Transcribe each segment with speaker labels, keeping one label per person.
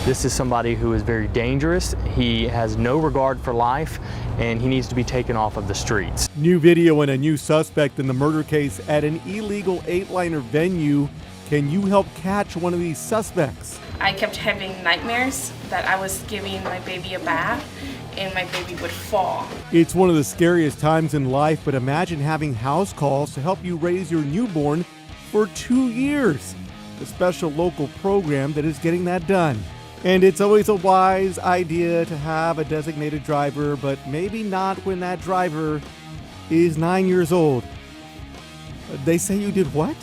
Speaker 1: This is somebody who is very dangerous. He has no regard for life, and he needs to be taken off of the streets.
Speaker 2: New video and a new suspect in the murder case at an illegal 8-liner venue. Can you help catch one of these suspects?
Speaker 3: I kept having nightmares that I was giving my baby a bath and my baby would fall.
Speaker 2: It's one of the scariest times in life, but imagine having house calls to help you raise your newborn for 2 years. A special local program that is getting that done. And it's always a wise idea to have a designated driver, but maybe not when that driver is 9 years old. They say you did what?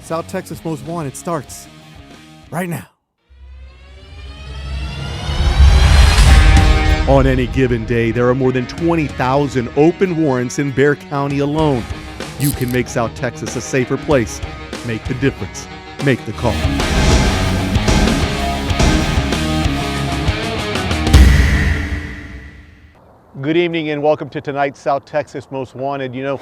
Speaker 2: South Texas Most Wanted starts right now. On any given day, there are more than 20,000 open warrants in Bexar County alone. You can make South Texas a safer place. Make the difference. Make the call. Good evening and welcome to tonight's South Texas Most Wanted. You know,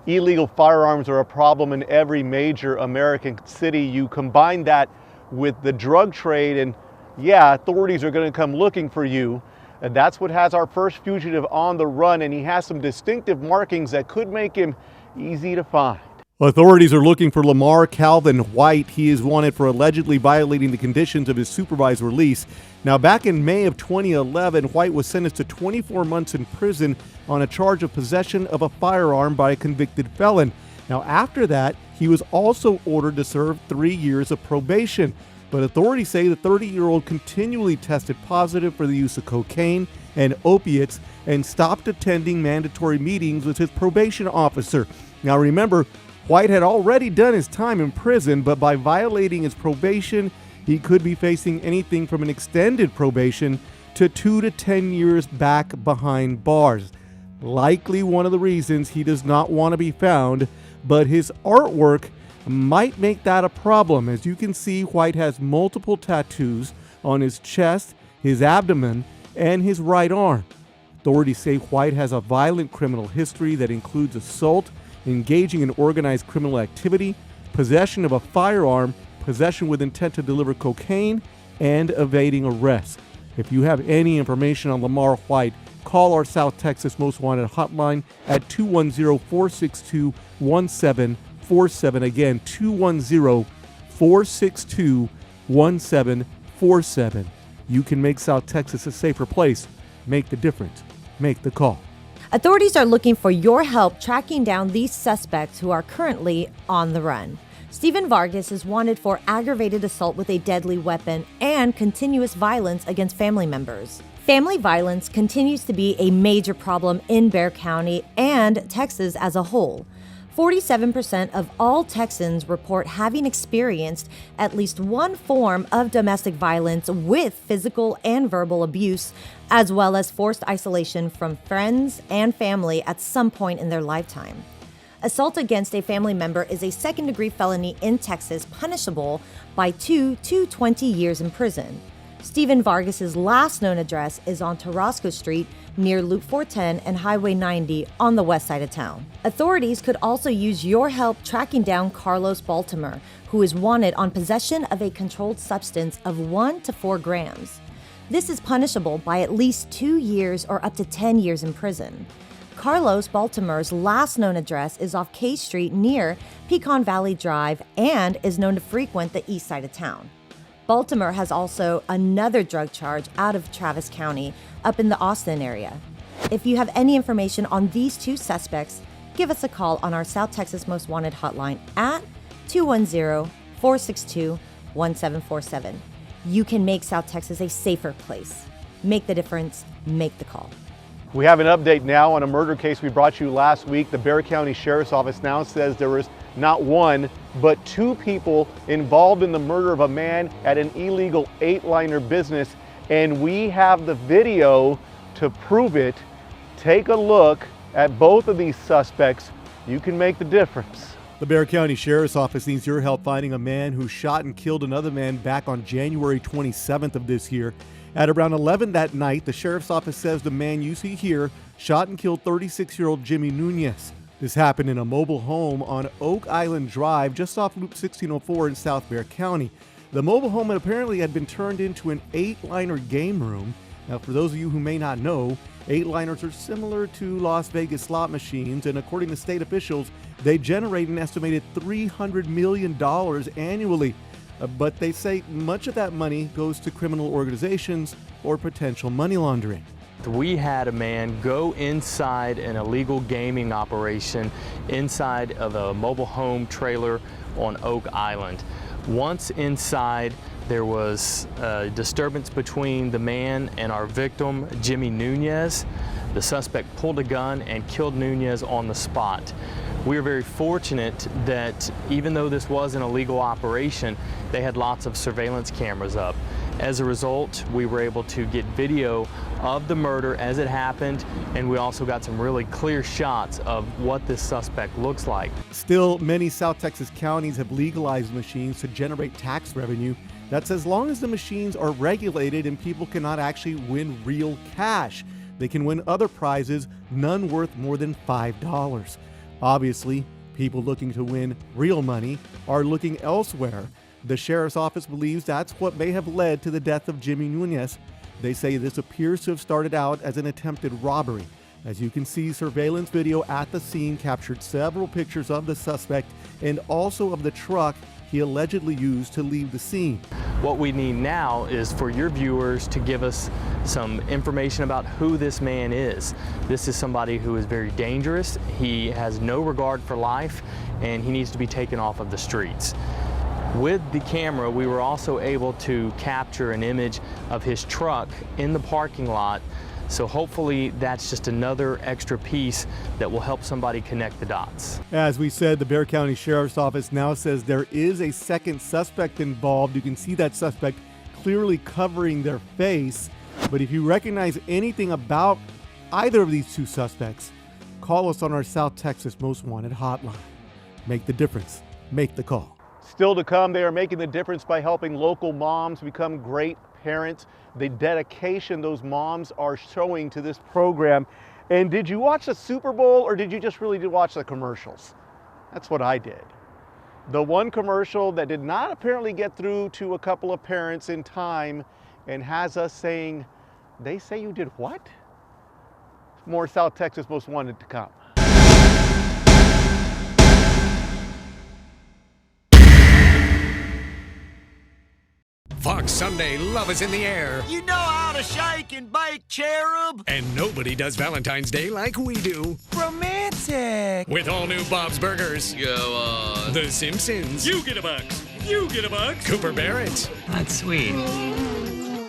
Speaker 2: illegal firearms are a problem in every major American city. You combine that with the drug trade and yeah, authorities are going to come looking for you. And that's what has our first fugitive on the run, and he has some distinctive markings that could make him easy to find. Authorities are looking for Lamar Calvin White. He is wanted for allegedly violating the conditions of his supervised release. Now, back in May of 2011, White was sentenced to 24 months in prison on a charge of possession of a firearm by a convicted felon. Now, after that, he was also ordered to serve 3 years of probation. But authorities say the 30-year-old continually tested positive for the use of cocaine and opiates and stopped attending mandatory meetings with his probation officer. Now, remember, White had already done his time in prison, but by violating his probation, he could be facing anything from an extended probation to 2 to 10 years back behind bars. Likely one of the reasons he does not want to be found, but his artwork might make that a problem. As you can see, White has multiple tattoos on his chest, his abdomen, and his right arm. Authorities say White has a violent criminal history that includes assault, engaging in organized criminal activity, possession of a firearm, possession with intent to deliver cocaine, and evading arrest. If you have any information on Lamar White, call our South Texas Most Wanted hotline at 210-462-1747. Again, 210-462-1747. You can make South Texas a safer place. Make the difference. Make the call.
Speaker 4: Authorities are looking for your help tracking down these suspects who are currently on the run. Steven Vargas is wanted for aggravated assault with a deadly weapon and continuous violence against family members. Family violence continues to be a major problem in Bexar County and Texas as a whole. 47% of all Texans report having experienced at least one form of domestic violence with physical and verbal abuse, as well as forced isolation from friends and family at some point in their lifetime. Assault against a family member is a second-degree felony in Texas, punishable by 2 to 20 years in prison. Steven Vargas's last known address is on Tarasco Street near Loop 410 and Highway 90 on the west side of town. Authorities could also use your help tracking down Carlos Baltimore, who is wanted on possession of a controlled substance of 1 to 4 grams. This is punishable by at least 2 years or up to 10 years in prison. Carlos Baltimore's last known address is off K Street near Pecan Valley Drive and is known to frequent the east side of town. Baltimore has also another drug charge out of Travis County, up in the Austin area. If you have any information on these two suspects, give us a call on our South Texas Most Wanted hotline at 210-462-1747. You can make South Texas a safer place. Make the difference. Make the call.
Speaker 2: We have an update now on a murder case we brought you last week. The Bexar County Sheriff's Office now says there was not one, but 2 people involved in the murder of a man at an illegal 8-liner business. And we have the video to prove it. Take a look at both of these suspects. You can make the difference. The Bexar County Sheriff's Office needs your help finding a man who shot and killed another man back on January 27th of this year. At around 11 that night, the Sheriff's Office says the man you see here shot and killed 36-year-old Jimmy Nunez. This happened in a mobile home on Oak Island Drive, just off Loop 1604 in South Bexar County. The mobile home apparently had been turned into an 8-liner game room. Now, for those of you who may not know, 8-liners are similar to Las Vegas slot machines, and according to state officials, they generate an estimated $300 million annually. But they say much of that money goes to criminal organizations or potential money laundering.
Speaker 1: We had a man go inside an illegal gaming operation inside of a mobile home trailer on Oak Island. Once inside, there was a disturbance between the man and our victim, Jimmy Nunez. The suspect pulled a gun and killed Nunez on the spot. We are very fortunate that even though this was an illegal operation, they had lots of surveillance cameras up. As a result, we were able to get video of the murder as it happened, and we also got some really clear shots of what this suspect looks like.
Speaker 2: Still, many South Texas counties have legalized machines to generate tax revenue. That's as long as the machines are regulated and people cannot actually win real cash. They can win other prizes, none worth more than $5. Obviously, people looking to win real money are looking elsewhere. The sheriff's office believes that's what may have led to the death of Jimmy Nunez. They say this appears to have started out as an attempted robbery. As you can see, surveillance video at the scene captured several pictures of the suspect and also of the truck he allegedly used to leave the scene.
Speaker 1: What we need now is for your viewers to give us some information about who this man is. This is somebody who is very dangerous. He has no regard for life, and he needs to be taken off of the streets. With the camera, we were also able to capture an image of his truck in the parking lot. So hopefully that's just another extra piece that will help somebody connect the dots.
Speaker 2: As we said, the Bexar County Sheriff's Office now says there is a second suspect involved. You can see that suspect clearly covering their face. But if you recognize anything about either of these two suspects, call us on our South Texas Most Wanted hotline. Make the difference. Make the call. Still to come, they are making the difference by helping local moms become great parents. The dedication those moms are showing to this program. And did you watch the Super Bowl, or did you just really watch the commercials? That's what I did. The one commercial that did not apparently get through to a couple of parents in time and has us saying, "They say you did what?" More South Texas Most Wanted to come.
Speaker 5: Fox Sunday Love is in the air.
Speaker 6: You know how to shake and bake, cherub.
Speaker 5: And nobody does Valentine's Day like we do.
Speaker 6: Romantic.
Speaker 5: With all new Bob's Burgers.
Speaker 7: Go on.
Speaker 5: The Simpsons.
Speaker 7: You get a box. You get a box.
Speaker 5: Cooper Barrett.
Speaker 7: That's sweet.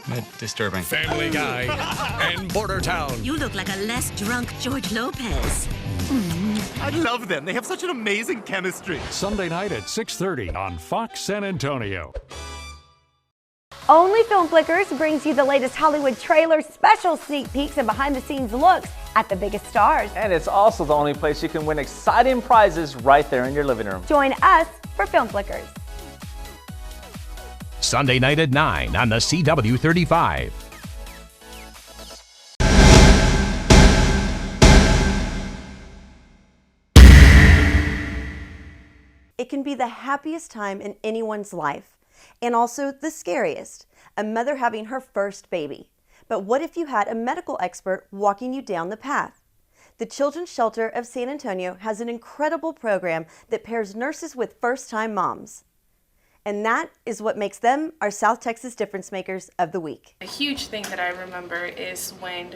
Speaker 7: But disturbing.
Speaker 5: Family Guy. And Border Town.
Speaker 8: You look like a less drunk George Lopez.
Speaker 6: I love them. They have such an amazing chemistry.
Speaker 9: Sunday night at 6:30 on Fox San Antonio.
Speaker 10: Only Film Flickers brings you the latest Hollywood trailers, special sneak peeks, and behind-the-scenes looks at the biggest stars.
Speaker 11: And it's also the only place you can win exciting prizes right there in your living room.
Speaker 10: Join us for Film Flickers.
Speaker 12: Sunday night at 9 on the CW35.
Speaker 13: It can be the happiest time in anyone's life, and also the scariest, a mother having her first baby. But what if you had a medical expert walking you down the path? The Children's Shelter of San Antonio has an incredible program that pairs nurses with first-time moms. And that is what makes them our South Texas Difference Makers of the Week.
Speaker 3: A huge thing that I remember is when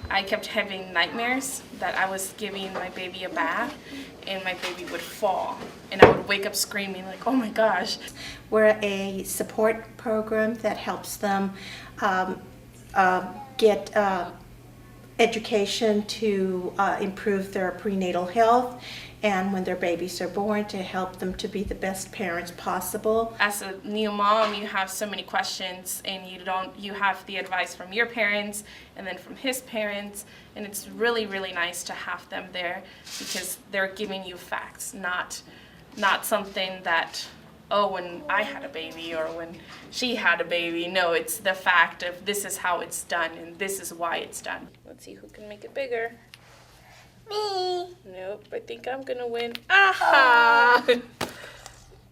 Speaker 3: I kept having nightmares that I was giving my baby a bath and my baby would fall. And I would wake up screaming like, oh my gosh.
Speaker 14: We're a support program that helps them get education to improve their prenatal health, and when their babies are born, to help them to be the best parents possible.
Speaker 3: As a new mom, you have so many questions, and you have the advice from your parents and then from his parents, and it's really, really nice to have them there because they're giving you facts, not something that, oh, when I had a baby or when she had a baby. No, it's the fact of this is how it's done and this is why it's done. Let's see who can make it bigger.
Speaker 15: Me.
Speaker 3: Nope, I think I'm gonna win. Aha!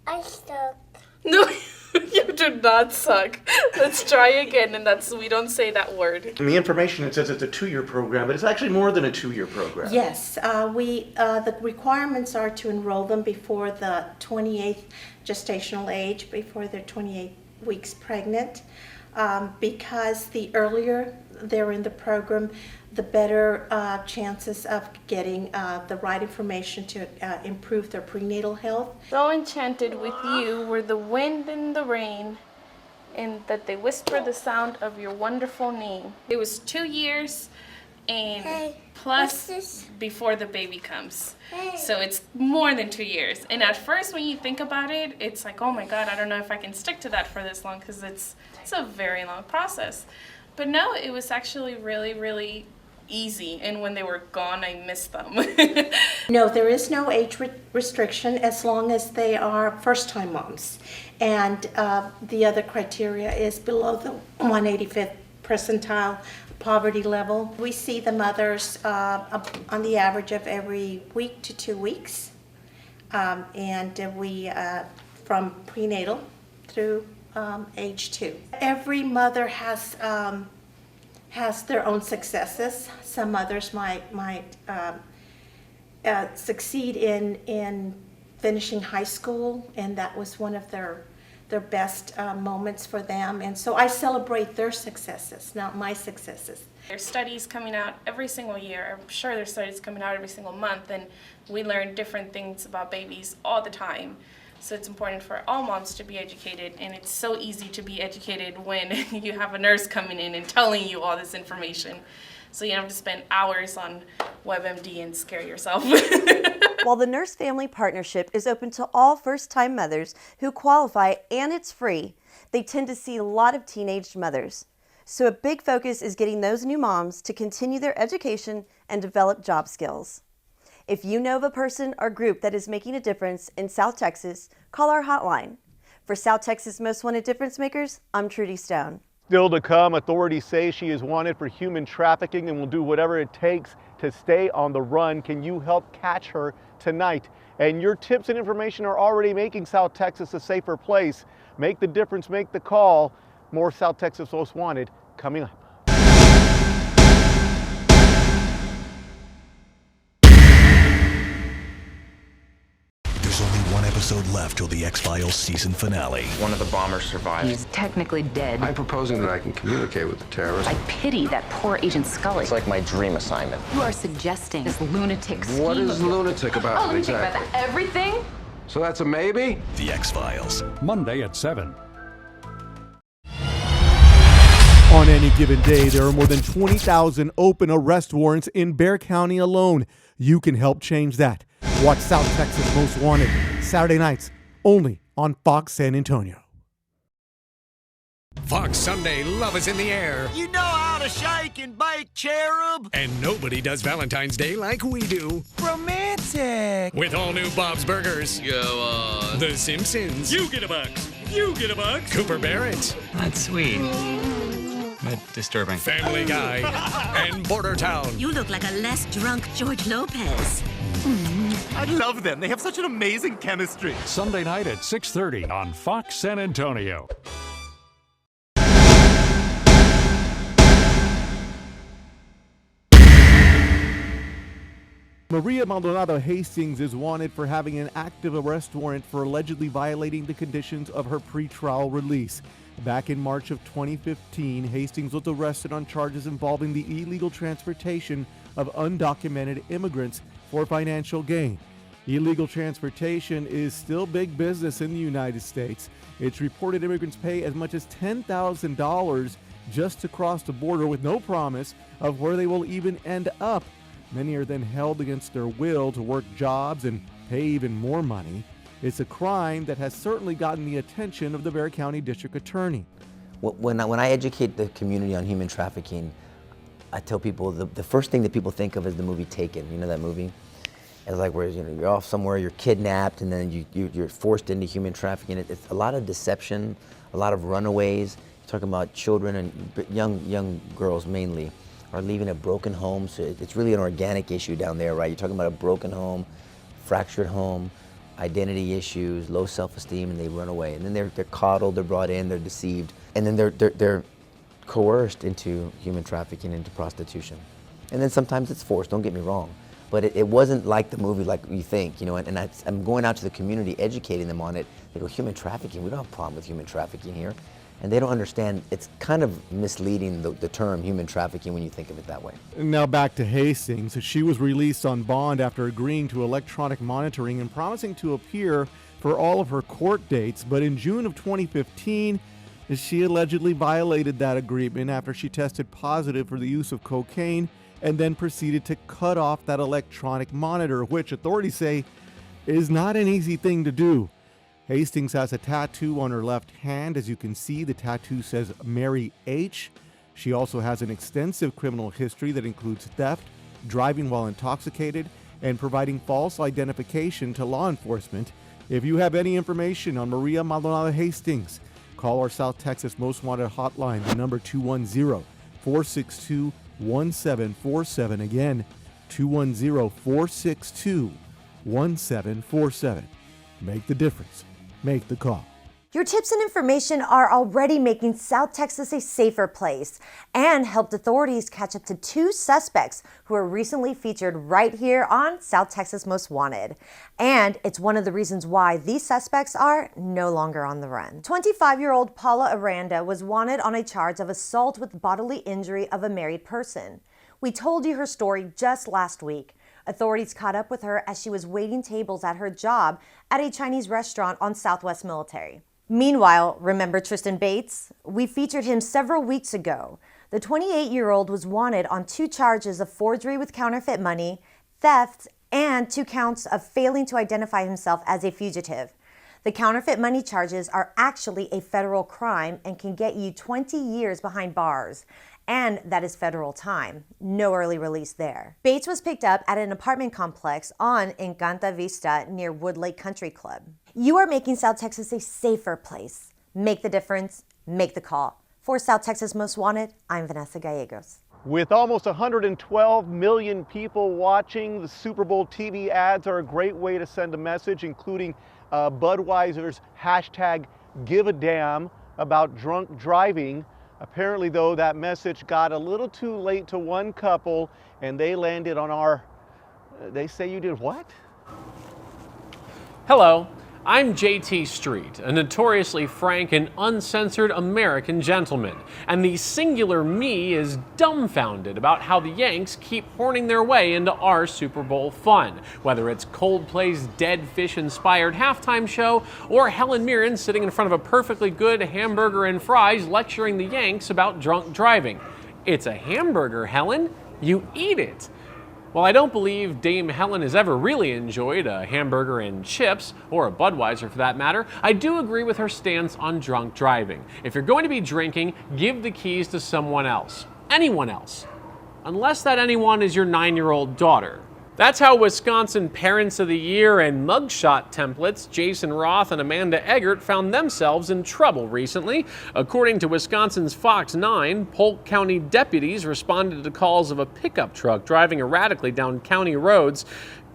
Speaker 15: I stuck.
Speaker 3: No, you do not suck. Let's try again, and we don't say that word.
Speaker 6: In the information, it says it's a 2-year program, but it's actually more than a 2-year program.
Speaker 14: Yes, the requirements are to enroll them before the 28th gestational age, before they're 28 weeks pregnant, because the earlier they're in the program, the better chances of getting the right information to improve their prenatal health.
Speaker 3: So enchanted with you were the wind and the rain, and that they whisper the sound of your wonderful name. It was 2 years and plus before the baby comes. So it's more than 2 years. And at first when you think about it, it's like, oh my God, I don't know if I can stick to that for this long, because it's a very long process. But no, it was actually really, really easy, and when they were gone, I missed them.
Speaker 14: No, there is no age restriction as long as they are first-time moms. And the other criteria is below the 185th percentile poverty level. We see the mothers on the average of every week to 2 weeks, and we from prenatal through age 2. Every mother has their own successes. Some mothers might succeed in finishing high school, and that was one of their best moments for them. And so I celebrate their successes, not my successes.
Speaker 3: There's studies coming out every single year. I'm sure there's studies coming out every single month, and we learn different things about babies all the time. So it's important for all moms to be educated, and it's so easy to be educated when you have a nurse coming in and telling you all this information. So you don't have to spend hours on WebMD and scare yourself.
Speaker 13: While the Nurse Family Partnership is open to all first-time mothers who qualify and it's free, they tend to see a lot of teenaged mothers. So a big focus is getting those new moms to continue their education and develop job skills. If you know of a person or group that is making a difference in South Texas, call our hotline. For South Texas Most Wanted Difference Makers, I'm Trudy Stone.
Speaker 2: Still to come, authorities say she is wanted for human trafficking and will do whatever it takes to stay on the run. Can you help catch her tonight? And your tips and information are already making South Texas a safer place. Make the difference, make the call. More South Texas Most Wanted coming up.
Speaker 16: There's only one episode left till the X-Files season finale.
Speaker 17: One of the bombers survived.
Speaker 18: He's technically dead.
Speaker 17: I'm proposing that I can communicate with the terrorists.
Speaker 18: I pity that poor Agent Scully.
Speaker 17: It's like my dream assignment.
Speaker 18: You are suggesting this lunatic scheme.
Speaker 17: What is lunatic about it
Speaker 18: lunatic
Speaker 17: exactly?
Speaker 18: about everything?
Speaker 17: So that's a maybe?
Speaker 16: The X-Files.
Speaker 9: Monday at 7.
Speaker 2: On any given day, there are more than 20,000 open arrest warrants in Bexar County alone. You can help change that. Watch South Texas Most Wanted Saturday nights only on Fox San Antonio.
Speaker 5: Fox Sunday Love is in the air.
Speaker 6: You know how to shake and bake, cherub.
Speaker 5: And nobody does Valentine's Day like we do.
Speaker 6: Romantic.
Speaker 5: With all new Bob's Burgers.
Speaker 7: Go on.
Speaker 5: The Simpsons.
Speaker 7: You get a box. You get a box.
Speaker 5: Cooper Barrett.
Speaker 7: That's sweet. But disturbing.
Speaker 5: Family Guy. And Border Town.
Speaker 8: You look like a less drunk George Lopez.
Speaker 6: I love them. They have such an amazing chemistry.
Speaker 9: Sunday night at 6:30 on Fox San Antonio.
Speaker 2: Maria Maldonado Hastings is wanted for having an active arrest warrant for allegedly violating the conditions of her pretrial release. Back in March of 2015, Hastings was arrested on charges involving the illegal transportation of undocumented immigrants for financial gain. Illegal transportation is still big business in the United States. It's reported immigrants pay as much as $10,000 just to cross the border with no promise of where they will even end up. Many are then held against their will to work jobs and pay even more money. It's a crime that has certainly gotten the attention of the Bexar County District Attorney.
Speaker 19: When I educate the community on human trafficking, I tell people the first thing that people think of is the movie Taken. You know that movie? It's like where you're off somewhere, you're kidnapped, and then you're forced into human trafficking. It's a lot of deception, a lot of runaways. You're talking about children and young girls mainly are leaving a broken home. So it's really an organic issue down there, right? You're talking about a broken home, fractured home. identity issues, low self-esteem, and they run away. And then they're coddled, they're brought in, they're deceived, and then they're coerced into human trafficking, into prostitution. And then sometimes it's forced, don't get me wrong. But it wasn't like the movie like you think, you know, and I'm going out to the community, educating them on it. They go, human trafficking, we don't have a problem with human trafficking here. And they don't understand, it's kind of misleading, the term human trafficking, when you think of it that way.
Speaker 2: Now back to Hastings. She was released on bond after agreeing to electronic monitoring and promising to appear for all of her court dates. But in June of 2015, she allegedly violated that agreement after she tested positive for the use of cocaine and then proceeded to cut off that electronic monitor, which authorities say is not an easy thing to do. Hastings has a tattoo on her left hand. As you can see, the tattoo says Mary H. She also has an extensive criminal history that includes theft, driving while intoxicated, and providing false identification to law enforcement. If you have any information on Maria Maldonado Hastings, call our South Texas Most Wanted hotline, the number 210-462-1747. Again, 210-462-1747. Make the difference. Make the call.
Speaker 4: Your tips and information are already making South Texas a safer place and helped authorities catch up to 2 suspects who were recently featured right here on South Texas Most Wanted. And it's one of the reasons why these suspects are no longer on the run. 25-year-old Paula Aranda was wanted on a charge of assault with bodily injury of a married person. We told you her story just last week. Authorities caught up with her as she was waiting tables at her job at a Chinese restaurant on Southwest Military. Meanwhile, remember Tristan Bates? We featured him several weeks ago. The 28-year-old was wanted on 2 charges of forgery with counterfeit money, theft, and 2 counts of failing to identify himself as a fugitive. The counterfeit money charges are actually a federal crime and can get you 20 years behind bars. And that is federal time. No early release there. Bates was picked up at an apartment complex on Encanta Vista near Woodlake Country Club. You are making South Texas a safer place. Make the difference. Make the call. For South Texas Most Wanted, I'm Vanessa Gallegos.
Speaker 2: With almost 112 million people watching, the Super Bowl TV ads are a great way to send a message, including Budweiser's hashtag #GiveADamn about drunk driving. Apparently, though, that message got a little too late to one couple, and they landed on our, they say you did what?
Speaker 20: Hello, I'm JT Street, a notoriously frank and uncensored American gentleman, and the singular me is dumbfounded about how the Yanks keep horning their way into our Super Bowl fun, whether it's Coldplay's Dead Fish-inspired halftime show or Helen Mirren sitting in front of a perfectly good hamburger and fries lecturing the Yanks about drunk driving. It's a hamburger, Helen. You eat it. While I don't believe Dame Helen has ever really enjoyed a hamburger and chips, or a Budweiser for that matter, I do agree with her stance on drunk driving. If you're going to be drinking, give the keys to someone else. Anyone else. Unless that anyone is your 9-year-old daughter. That's how Wisconsin Parents of the Year and mugshot templates Jason Roth and Amanda Eggert found themselves in trouble recently. According to Wisconsin's Fox 9, Polk County deputies responded to calls of a pickup truck driving erratically down county roads,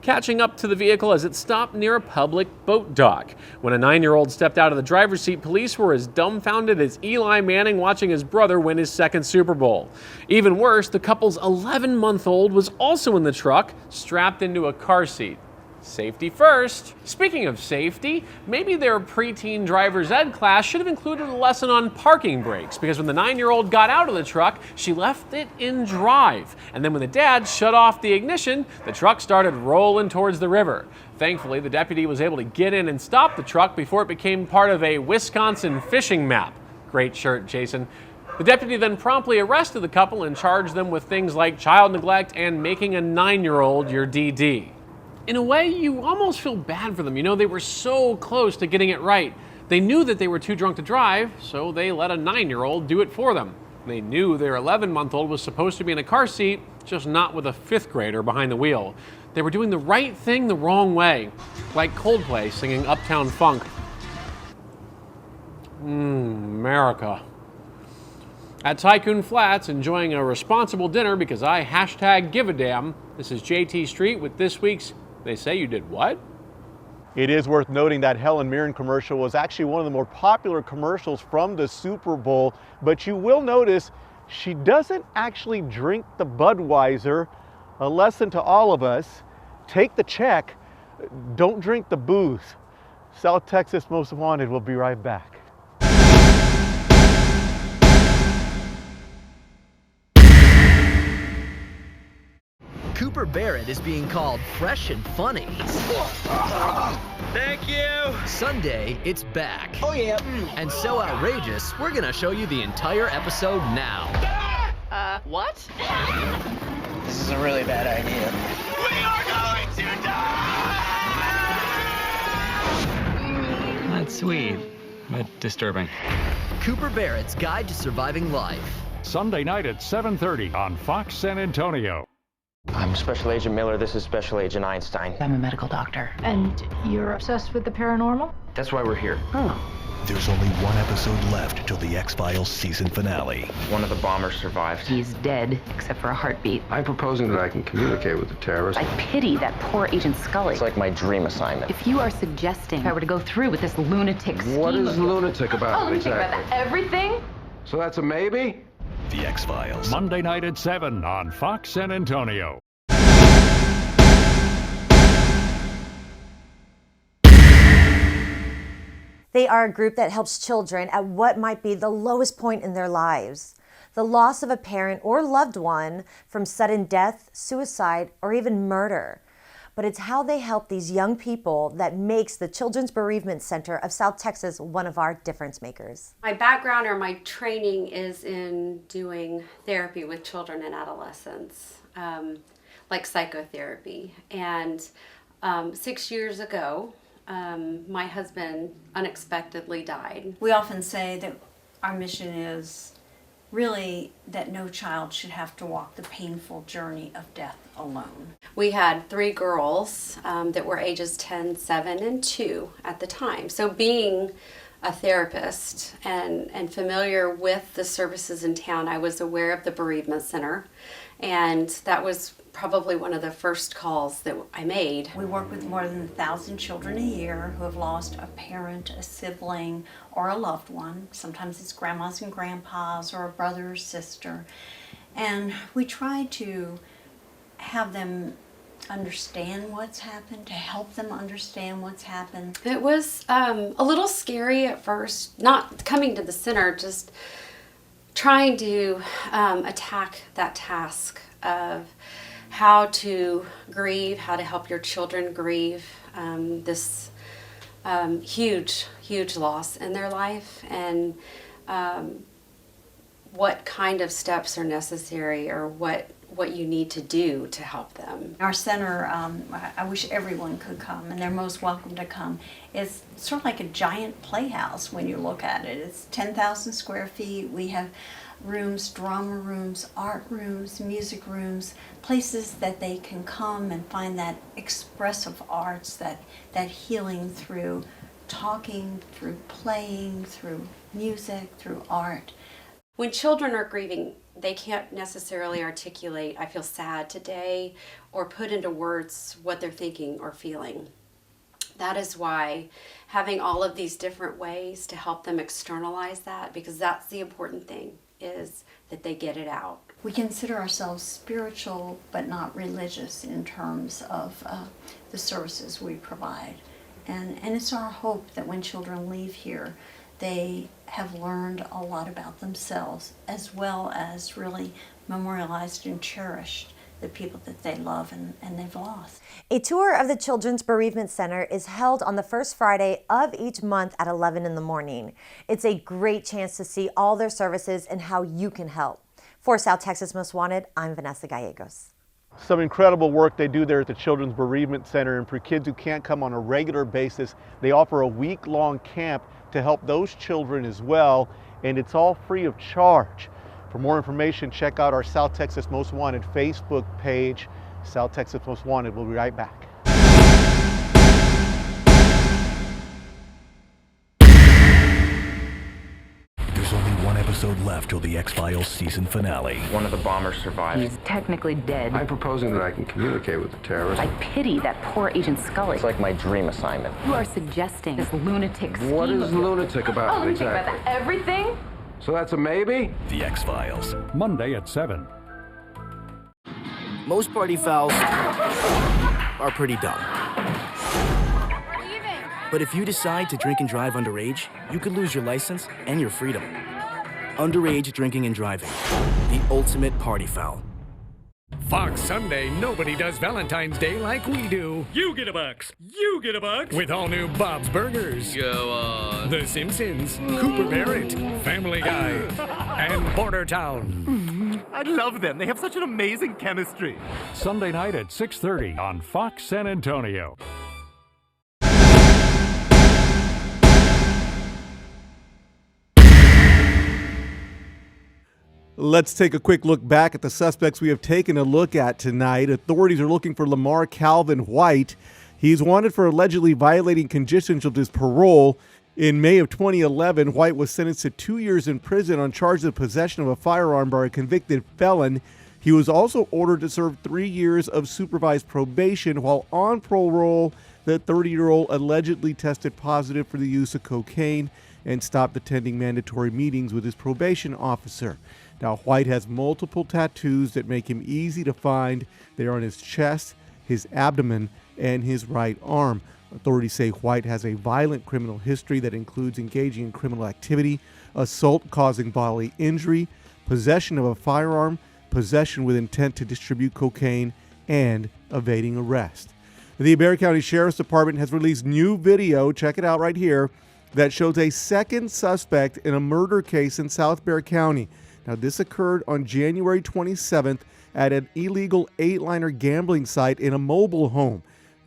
Speaker 20: catching up to the vehicle as it stopped near a public boat dock. When a 9-year-old stepped out of the driver's seat, police were as dumbfounded as Eli Manning watching his brother win his 2nd Super Bowl. Even worse, the couple's 11-month-old was also in the truck, strapped into a car seat. Safety first. Speaking of safety, maybe their preteen driver's ed class should have included a lesson on parking brakes, because when the 9-year-old got out of the truck, she left it in drive. And then when the dad shut off the ignition, the truck started rolling towards the river. Thankfully, the deputy was able to get in and stop the truck before it became part of a Wisconsin fishing map. Great shirt, Jason. The deputy then promptly arrested the couple and charged them with things like child neglect and making a 9-year-old your DD. In a way, you almost feel bad for them. You know, they were so close to getting it right. They knew that they were too drunk to drive, so they let a 9-year-old do it for them. They knew their 11-month-old was supposed to be in a car seat, just not with a 5th grader behind the wheel. They were doing the right thing the wrong way, like Coldplay singing Uptown Funk. America. At Tycoon Flats, enjoying a responsible dinner because I #GiveADamn. This is JT Street with this week's They Say You Did What?
Speaker 2: It is worth noting that Helen Mirren commercial was actually one of the more popular commercials from the Super Bowl, but you will notice she doesn't actually drink the Budweiser. A lesson to all of us: take the check, don't drink the booze. South Texas Most Wanted will be right back.
Speaker 21: Cooper Barrett is being called fresh and funny.
Speaker 22: Thank you.
Speaker 21: Sunday, it's back. Oh yeah. And so outrageous, we're gonna show you the entire episode now.
Speaker 22: What? This is a really bad idea. We are going to die!
Speaker 7: That's sweet, but disturbing.
Speaker 21: Cooper Barrett's Guide to Surviving Life.
Speaker 9: Sunday night at 7:30 on Fox San Antonio.
Speaker 17: I'm Special Agent Miller. This is Special Agent Einstein.
Speaker 18: I'm a medical doctor. And you're obsessed with the paranormal?
Speaker 17: That's why we're here.
Speaker 16: There's only one episode left till the X-Files season finale.
Speaker 17: One of the bombers survived.
Speaker 18: He's dead, except for a heartbeat.
Speaker 17: I'm proposing that I can communicate with the terrorists.
Speaker 18: I pity that poor Agent Scully.
Speaker 17: It's like my dream assignment.
Speaker 18: If you are suggesting if I were to go through with this lunatic scheme...
Speaker 17: What is lunatic about it exactly?
Speaker 18: About everything?
Speaker 17: So that's a maybe?
Speaker 16: The X-Files.
Speaker 9: Monday night at 7 on Fox San Antonio.
Speaker 4: They are a group that helps children at what might be the lowest point in their lives. The loss of a parent or loved one from sudden death, suicide, or even murder. But it's how they help these young people that makes the Children's Bereavement Center of South Texas one of our difference makers.
Speaker 23: My background or my training is in doing therapy with children and adolescents, like psychotherapy. And 6 years ago, my husband unexpectedly died.
Speaker 24: We often say that our mission is really that no child should have to walk the painful journey of death alone.
Speaker 23: We had 3 girls that were ages 10, 7, and 2 at the time. So being a therapist and familiar with the services in town, I was aware of the bereavement center, and that was probably one of the first calls that I made.
Speaker 24: We work with more than 1,000 children a year who have lost a parent, a sibling, or a loved one. Sometimes it's grandmas and grandpas or a brother or sister. And we try to have them understand what's happened, to help them understand what's happened.
Speaker 23: It was a little scary at first, not coming to the center, just trying to attack that task of how to grieve, how to help your children grieve this huge, huge loss in their life, and what kind of steps are necessary or what you need to do to help them.
Speaker 24: Our center, I wish everyone could come, and they're most welcome to come. It's sort of like a giant playhouse when you look at it. It's 10,000 square feet. We have rooms, drama rooms, art rooms, music rooms, places that they can come and find that expressive arts, that healing through talking, through playing, through music, through art.
Speaker 23: When children are grieving, they can't necessarily articulate, I feel sad today, or put into words what they're thinking or feeling. That is why having all of these different ways to help them externalize that, because that's the important thing, is that they get it out.
Speaker 24: We consider ourselves spiritual but not religious in terms of the services we provide. And it's our hope that when children leave here, they have learned a lot about themselves, as well as really memorialized and cherished the people that they love and they've lost.
Speaker 4: A tour of the Children's Bereavement Center is held on the first Friday of each month at 11 in the morning. It's a great chance to see all their services and how you can help. For South Texas Most Wanted, I'm Vanessa Gallegos.
Speaker 2: Some incredible work they do there at the Children's Bereavement Center, and for kids who can't come on a regular basis, they offer a week-long camp to help those children as well, and it's all free of charge. For more information, check out our South Texas Most Wanted Facebook page. South Texas Most Wanted. We'll be right back.
Speaker 16: There's only one episode episode left till the X-Files season finale.
Speaker 17: One of the bombers survived.
Speaker 1: He's technically dead.
Speaker 10: I'm proposing that I can communicate with the terrorist.
Speaker 1: I pity that poor Agent Scully.
Speaker 17: It's like my dream assignment.
Speaker 1: You are suggesting this lunatic scheme.
Speaker 10: What is lunatic about it
Speaker 1: lunatic
Speaker 10: exactly?
Speaker 1: about that. Everything?
Speaker 10: So that's a maybe?
Speaker 16: The X-Files.
Speaker 9: Monday at 7.
Speaker 11: Most party fouls are pretty dumb. But if you decide to drink and drive underage, you could lose your license and your freedom. Underage drinking and driving. The ultimate party foul.
Speaker 5: Fox Sunday, nobody does Valentine's Day like we do.
Speaker 9: You get a box. You get a box.
Speaker 5: With all new Bob's Burgers.
Speaker 22: Go on.
Speaker 5: The Simpsons, Cooper Barrett, Family Guy, and Bordertown.
Speaker 6: I love them. They have such an amazing chemistry.
Speaker 9: Sunday night at 6:30 on Fox San Antonio.
Speaker 2: Let's take a quick look back at the suspects we have taken a look at tonight. Authorities are looking for Lamar Calvin White. He's wanted for allegedly violating conditions of his parole. In May of 2011, White was sentenced to 2 years in prison on charges of possession of a firearm by a convicted felon. He was also ordered to serve 3 years of supervised probation. While on parole, the 30-year-old allegedly tested positive for the use of cocaine and stopped attending mandatory meetings with his probation officer. Now, White has multiple tattoos that make him easy to find. They are on his chest, his abdomen, and his right arm. Authorities say White has a violent criminal history that includes engaging in criminal activity, assault causing bodily injury, possession of a firearm, possession with intent to distribute cocaine, and evading arrest. The Bexar County Sheriff's Department has released new video, check it out right here, that shows a second suspect in a murder case in South Bexar County. Now, this occurred on January 27th at an illegal 8-liner gambling site in a mobile home.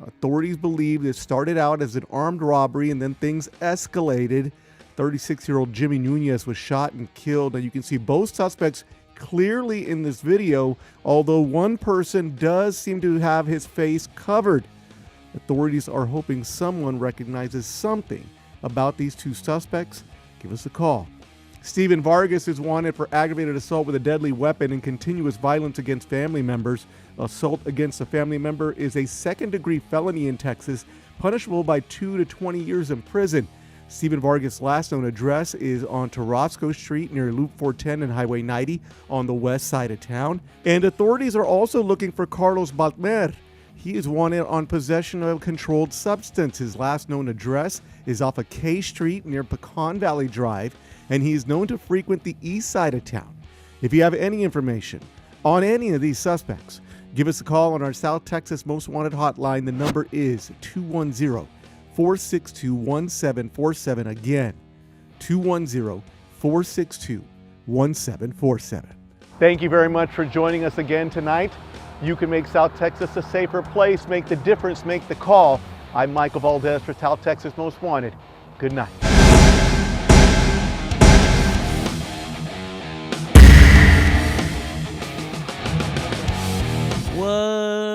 Speaker 2: Authorities believe this started out as an armed robbery and then things escalated. 36-year-old Jimmy Nunez was shot and killed. Now, you can see both suspects clearly in this video, although one person does seem to have his face covered. Authorities are hoping someone recognizes something about these two suspects. Give us a call. Steven Vargas is wanted for aggravated assault with a deadly weapon and continuous violence against family members. Assault against a family member is a second-degree felony in Texas, punishable by 2 to 20 years in prison. Steven Vargas' last known address is on Tarasco Street near Loop 410 and Highway 90 on the west side of town. And authorities are also looking for Carlos Balmer. He is wanted on possession of a controlled substance. His last known address is off of K Street near Pecan Valley Drive, and he is known to frequent the east side of town. If you have any information on any of these suspects, give us a call on our South Texas Most Wanted hotline. The number is 210-462-1747. Again, 210-462-1747. Thank you very much for joining us again tonight. You can make South Texas a safer place. Make the difference. Make the call. I'm Michael Valdez for South Texas Most Wanted. Good night.
Speaker 12: What?